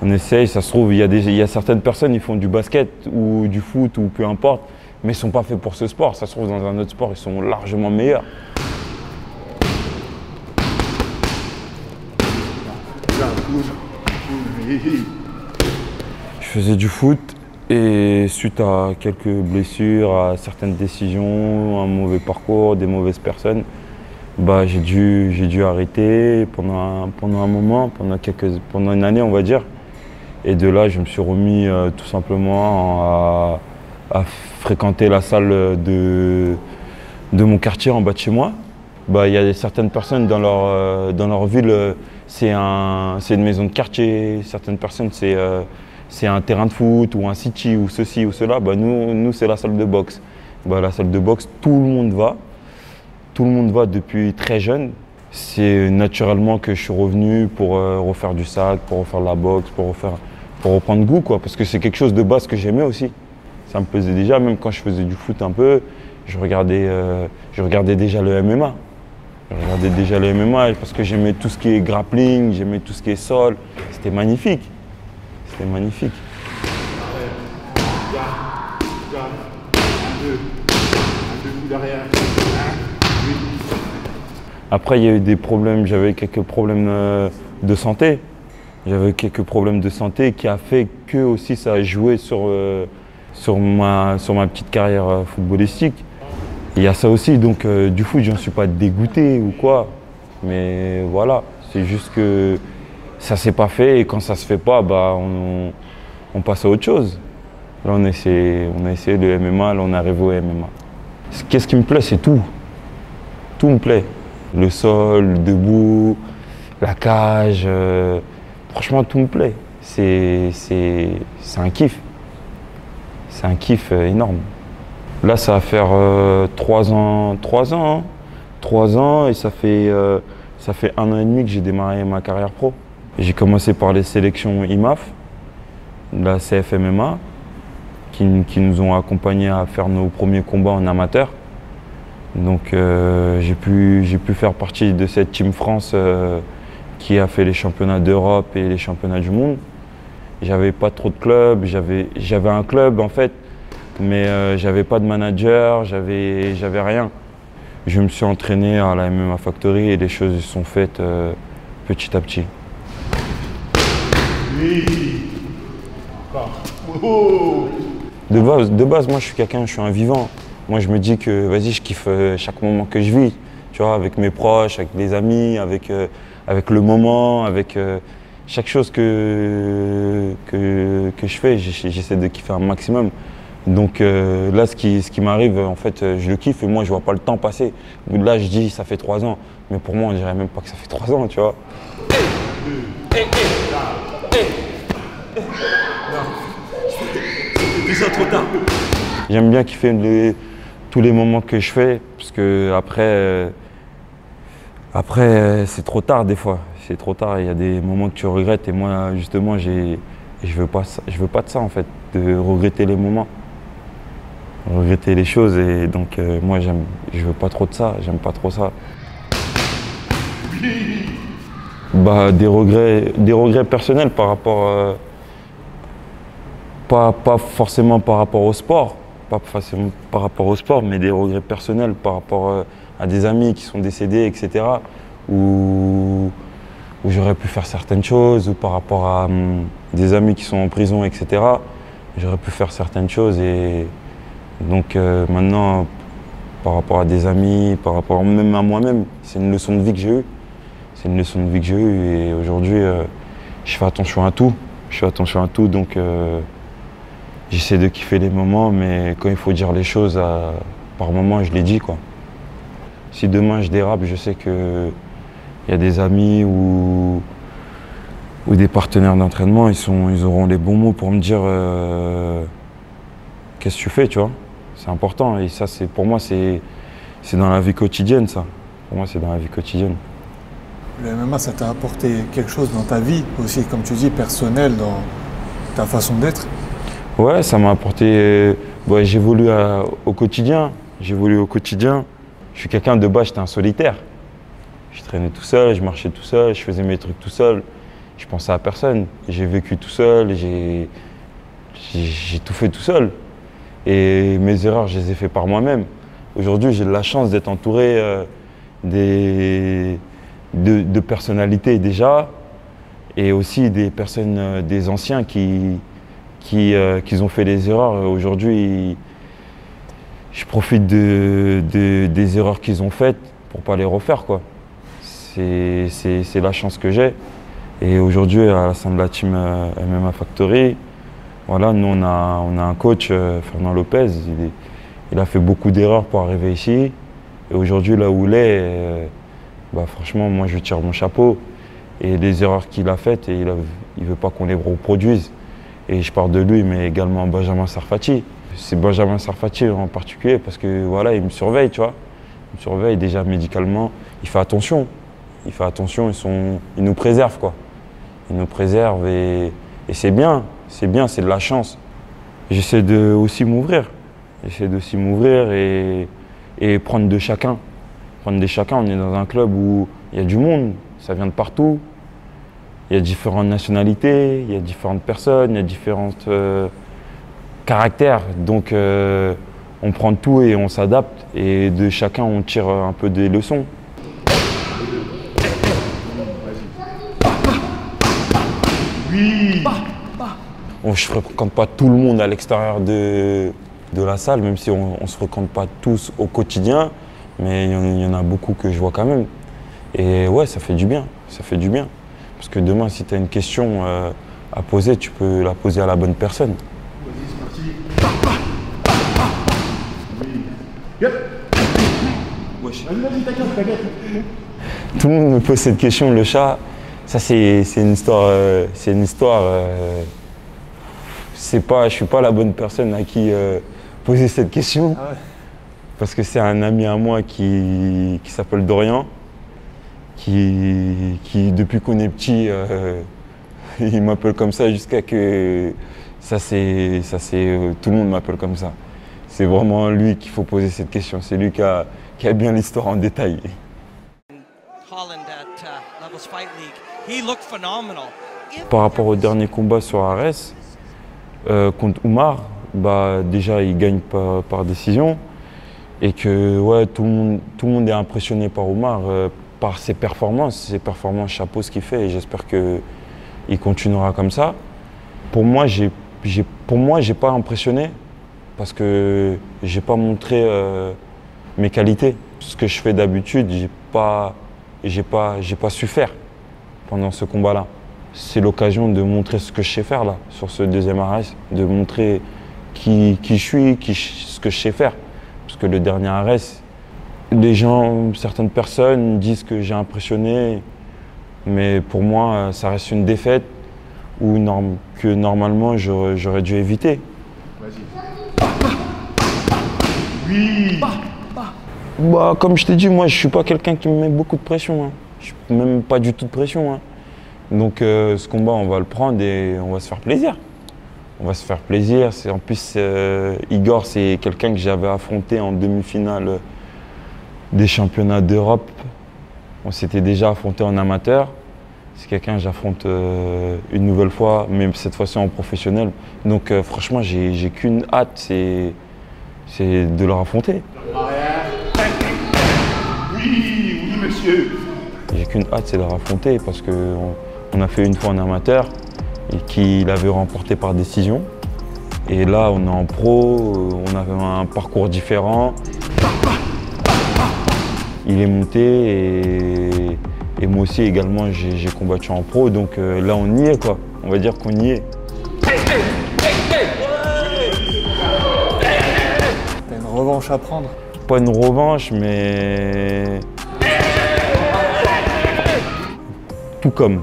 On essaye, ça se trouve, il y a certaines personnes, ils font du basket ou du foot ou peu importe, mais ils ne sont pas faits pour ce sport. Ça se trouve, dans un autre sport, ils sont largement meilleurs. Je faisais du foot et suite à quelques blessures, à certaines décisions, un mauvais parcours, des mauvaises personnes, bah, j'ai dû arrêter pendant un moment, pendant une année on va dire. Et de là, je me suis remis tout simplement à fréquenter la salle de mon quartier en bas de chez moi. Bah, y a certaines personnes dans leur ville, c'est une maison de quartier. Certaines personnes, c'est un terrain de foot ou un city ou ceci ou cela. Bah, nous c'est la salle de boxe. Bah, la salle de boxe, tout le monde va. Tout le monde va depuis très jeune. C'est naturellement que je suis revenu pour refaire du sac, pour refaire de la boxe, pour reprendre goût, quoi, parce que c'est quelque chose de base que j'aimais aussi. Ça me plaisait déjà, même quand je faisais du foot un peu, je regardais déjà le MMA. Je regardais déjà le MMA parce que j'aimais tout ce qui est grappling, j'aimais tout ce qui est sol. C'était magnifique. C'était magnifique. Après, il y a eu des problèmes, j'avais quelques problèmes de santé. J'avais quelques problèmes de santé qui a fait que aussi ça a joué sur ma petite carrière footballistique. Il y a ça aussi, donc du foot, je n'en suis pas dégoûté ou quoi. Mais voilà, c'est juste que ça ne s'est pas fait et quand ça ne se fait pas, bah, on passe à autre chose. Là, on a essayé le MMA, là, on arrive au MMA. Qu'est-ce qui me plaît, c'est tout. Tout me plaît. Le sol, debout, la cage. Franchement, tout me plaît. C'est un kiff. C'est un kiff énorme. Là, ça va faire 3 ans, et ça fait 1 an et demi que j'ai démarré ma carrière pro. J'ai commencé par les sélections IMAF, la CFMMA, qui nous ont accompagnés à faire nos premiers combats en amateur. Donc j'ai pu faire partie de cette Team France qui a fait les championnats d'Europe et les championnats du monde. J'avais pas trop de clubs, j'avais un club en fait, mais j'avais pas de manager, j'avais rien. Je me suis entraîné à la MMA Factory et les choses se sont faites petit à petit. Oui. Oh. De base, moi je suis un vivant. Moi je me dis que vas-y, je kiffe chaque moment que je vis, tu vois, avec mes proches, avec les amis, avec le moment, avec chaque chose que je fais, j'essaie de kiffer un maximum. Donc là, ce qui m'arrive, en fait, je le kiffe et moi je vois pas le temps passer. Là, je dis ça fait 3 ans, mais pour moi, on dirait même pas que ça fait 3 ans, tu vois. C'est déjà trop tard. J'aime bien kiffer tous les moments que je fais, parce que après c'est trop tard des fois. C'est trop tard, il y a des moments que tu regrettes et moi justement je veux pas de ça en fait, de regretter les moments. Regretter les choses et donc moi je veux pas trop de ça, j'aime pas trop ça. Bah des regrets personnels par rapport pas forcément par rapport au sport. Pas forcément par rapport au sport, mais des regrets personnels par rapport à des amis qui sont décédés, etc. Où j'aurais pu faire certaines choses, ou par rapport à des amis qui sont en prison, etc. J'aurais pu faire certaines choses et donc maintenant, par rapport à des amis, par rapport même à moi-même, c'est une leçon de vie que j'ai eue. C'est une leçon de vie que j'ai eue et aujourd'hui, je fais attention à tout. Je fais attention à tout, donc j'essaie de kiffer les moments, mais quand il faut dire les choses, par moment, je les dis, quoi. Si demain je dérape, je sais qu'il y a des amis ou des partenaires d'entraînement, ils auront les bons mots pour me dire qu'est-ce que tu fais, tu vois. C'est important et ça, pour moi, c'est dans la vie quotidienne, ça. Pour moi, c'est dans la vie quotidienne. Le MMA, ça t'a apporté quelque chose dans ta vie aussi, comme tu dis, personnel, dans ta façon d'être? Ouais, ça m'a apporté. Ouais, j'évolue au quotidien. J'évolue au quotidien. Je suis quelqu'un de base, j'étais un solitaire. Je traînais tout seul, je marchais tout seul, je faisais mes trucs tout seul. je pensais à personne. J'ai vécu tout seul, j'ai tout fait tout seul. Et mes erreurs, je les ai faites par moi-même. Aujourd'hui, j'ai la chance d'être entouré de personnalités déjà, et aussi des personnes, des anciens qui ont fait des erreurs. Aujourd'hui, je profite des erreurs qu'ils ont faites pour ne pas les refaire, quoi. C'est la chance que j'ai. Et aujourd'hui, à la sein de la team MMA Factory, voilà, nous on a un coach, Fernand Lopez. Il a fait beaucoup d'erreurs pour arriver ici. Et aujourd'hui, là où il est, franchement, moi je lui tire mon chapeau. Et les erreurs qu'il a faites, il ne veut pas qu'on les reproduise. Et je parle de lui, mais également Benjamin Sarfati. C'est Benjamin Sarfati en particulier parce que voilà, il me surveille, tu vois. Il me surveille déjà médicalement. Il fait attention. Il fait attention, il nous préserve, quoi. Il nous préserve et c'est bien. C'est bien, c'est de la chance. J'essaie de aussi m'ouvrir. J'essaie d'aussi m'ouvrir et prendre de chacun. Prendre de chacun. On est dans un club où il y a du monde, ça vient de partout. Il y a différentes nationalités, il y a différentes personnes, il y a différents caractères. Donc on prend tout et on s'adapte. Et de chacun, on tire un peu des leçons. Oui. Je ne fréquente pas tout le monde à l'extérieur de la salle, même si on ne se fréquente pas tous au quotidien. Mais il y en a beaucoup que je vois quand même. Et ouais, ça fait du bien. Ça fait du bien. Parce que demain, si tu as une question à poser, tu peux la poser à la bonne personne. Vas-y, c'est parti. Oui. Yep. Wesh. Vas-y, t'inquiète. Tout le monde me pose cette question, le chat. Ça, c'est une histoire. Je suis pas la bonne personne à qui poser cette question. Ah ouais. Parce que c'est un ami à moi qui s'appelle Dorian, qui depuis qu'on est petit, il m'appelle comme ça jusqu'à que tout le monde m'appelle comme ça. C'est vraiment lui qu'il faut poser cette question. C'est lui qui a bien l'histoire en détail. Par rapport au dernier combat sur Ares, contre Oumar, déjà il gagne par décision. Et que ouais, tout le monde est impressionné par Oumar, par ses performances. Chapeau ce qu'il fait et j'espère qu'il continuera comme ça. Pour moi, j'ai pas impressionné parce que j'ai pas montré mes qualités. Ce que je fais d'habitude, j'ai pas su faire pendant ce combat-là. C'est l'occasion de montrer ce que je sais faire là, sur ce deuxième arrêt, de montrer qui je suis, ce que je sais faire. Parce que le dernier arrêt, certaines personnes disent que j'ai impressionné, mais pour moi, ça reste une défaite que normalement j'aurais dû éviter. Vas-y. Oui. Comme je t'ai dit, moi je suis pas quelqu'un qui me met beaucoup de pression. Hein. Je suis même pas du tout de pression. Hein. Donc ce combat, on va le prendre et on va se faire plaisir. On va se faire plaisir. En plus, Igor, c'est quelqu'un que j'avais affronté en demi-finale des championnats d'Europe. On s'était déjà affronté en amateur. C'est quelqu'un que j'affronte une nouvelle fois, mais cette fois-ci en professionnel. Donc franchement, j'ai qu'une hâte, c'est de le affronter. Oui, monsieur. J'ai qu'une hâte, c'est de le affronter parce qu'on a fait une fois en amateur et qu'il avait remporté par décision. Et là, on est en pro, on avait un parcours différent. Il est monté et moi aussi également, j'ai combattu en pro. Donc là, on y est, quoi. On va dire qu'on y est. T'as une revanche à prendre? Pas une revanche, mais tout comme.